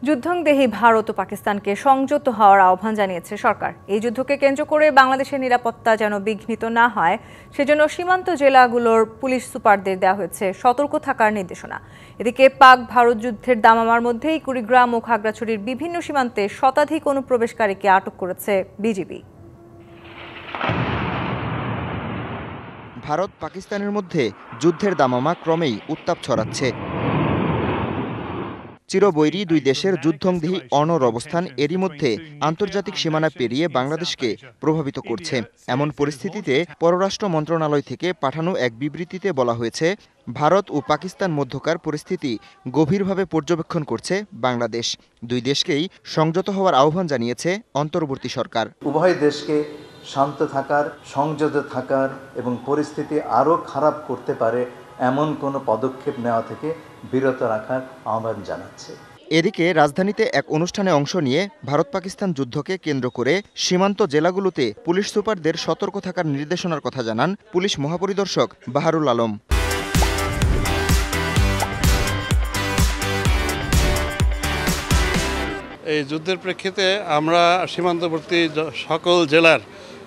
যুদ্ধংদেহী ভারত ও পাকিস্তানকে সংযত হওয়ার আহ্বান জানিয়েছে সরকার। এই যুদ্ধকে কেন্দ্র করে বাংলাদেশের নিরাপত্তা যেন বিঘ্নিত না হয় সেজন্য সীমান্ত জেলাগুলোর পুলিশ সুপারদের দেওয়া হয়েছে সতর্ক থাকার নির্দেশনা। এদিকে পাক ভারত যুদ্ধের দামামার মধ্যেই কুড়িগ্রাম ও খাগড়াছড়ির বিভিন্ন সীমান্তে শতাধিক অনুপ্রবেশকারীকে আটক করেছে বিজিবি। ভারত পাকিস্তানের মধ্যে যুদ্ধের দামামা ক্রমেই উত্তাপ ছড়াচ্ছে। চিরবৈরী দুই দেশের যুদ্ধংদেহী অনর অবস্থান এরই মধ্যে আন্তর্জাতিক সীমানা পেরিয়ে বাংলাদেশকে প্রভাবিত করছে। এমন পরিস্থিতিতে পররাষ্ট্র মন্ত্রণালয় থেকে পাঠানো এক বিবৃতিতে বলা হয়েছে, ভারত ও পাকিস্তান মধ্যকার পরিস্থিতি গভীরভাবে পর্যবেক্ষণ করছে বাংলাদেশ। দুই দেশকেই সংযত হওয়ার আহ্বান জানিয়েছে অন্তর্বর্তী সরকার। উভয় দেশকে শান্ত থাকার, সংযত থাকার এবং পরিস্থিতি আরও খারাপ করতে পারে এমন কোনো পদক্ষেপ নেওয়া থেকে বিরত রাখার আহ্বান জানাচ্ছে। এদিকে রাজধানীতে এক অনুষ্ঠানে অংশ নিয়ে ভারত পাকিস্তান যুদ্ধকে কেন্দ্র করে সীমান্ত জেলাগুলোতে পুলিশ সুপারদের সতর্ক থাকার নির্দেশনার কথা জানান পুলিশ মহাপরিদর্শক বাহারুল আলম। এই যুদ্ধের প্রেক্ষিতে আমরা সীমান্তবর্তী সকল জেলার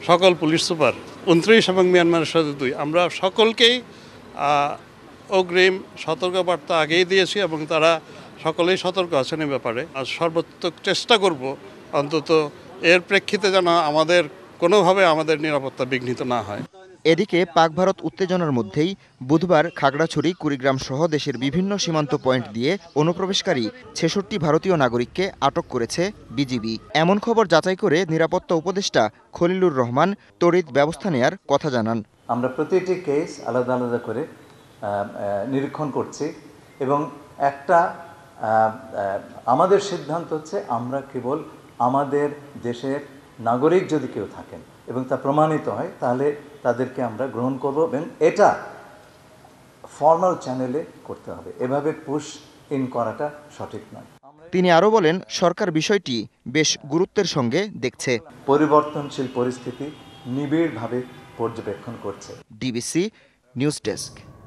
সকল পুলিশ সুপার 29 এবং মিয়ানমারের সাথে 2 আমরা সকলকেই অগ্রিম সতর্কবার্তা আগেই দিয়েছি এবং তারা সকলেই সতর্ক আছেন এই ব্যাপারে। আর সর্বোত্তক চেষ্টা করব অন্তত এর প্রেক্ষিতে যেন আমাদের কোনোভাবে আমাদের নিরাপত্তা বিঘ্নিত না হয়। এদিকে পাক ভারত উত্তেজনার মধ্যেই বুধবার খাগড়াছড়ি, কুড়িগ্রাম সহ দেশের বিভিন্ন সীমান্ত পয়েন্ট দিয়ে অনুপ্রবেশকারী 66 ভারতীয় নাগরিককে আটক করেছে বিজিবি। এমন খবর যাচাই করে নিরাপত্তা উপদেষ্টা খলিলুর রহমান তড়িৎ ব্যবস্থা নেয়ার কথা জানান। আমরা প্রতিটি কেস আলাদা আলাদা করে নিরীক্ষণ করছি এবং আমাদের সিদ্ধান্ত হচ্ছে আমরা কেবল আমাদের দেশের নাগরিক যদি কেউ থাকেন এবং তা প্রমাণিত হয় তাহলে তাদেরকে আমরা গ্রহণ করব এবং এটা ফর্মাল চ্যানেলে করতে হবে। এভাবে পুশ ইন করাটা সঠিক নয়। তিনি আরও বলেন, সরকার বিষয়টি বেশ গুরুত্বের সঙ্গে দেখছে, পরিবর্তনশীল পরিস্থিতি নিবিড়ভাবে পর্যবেক্ষণ করছে। DBC news desk.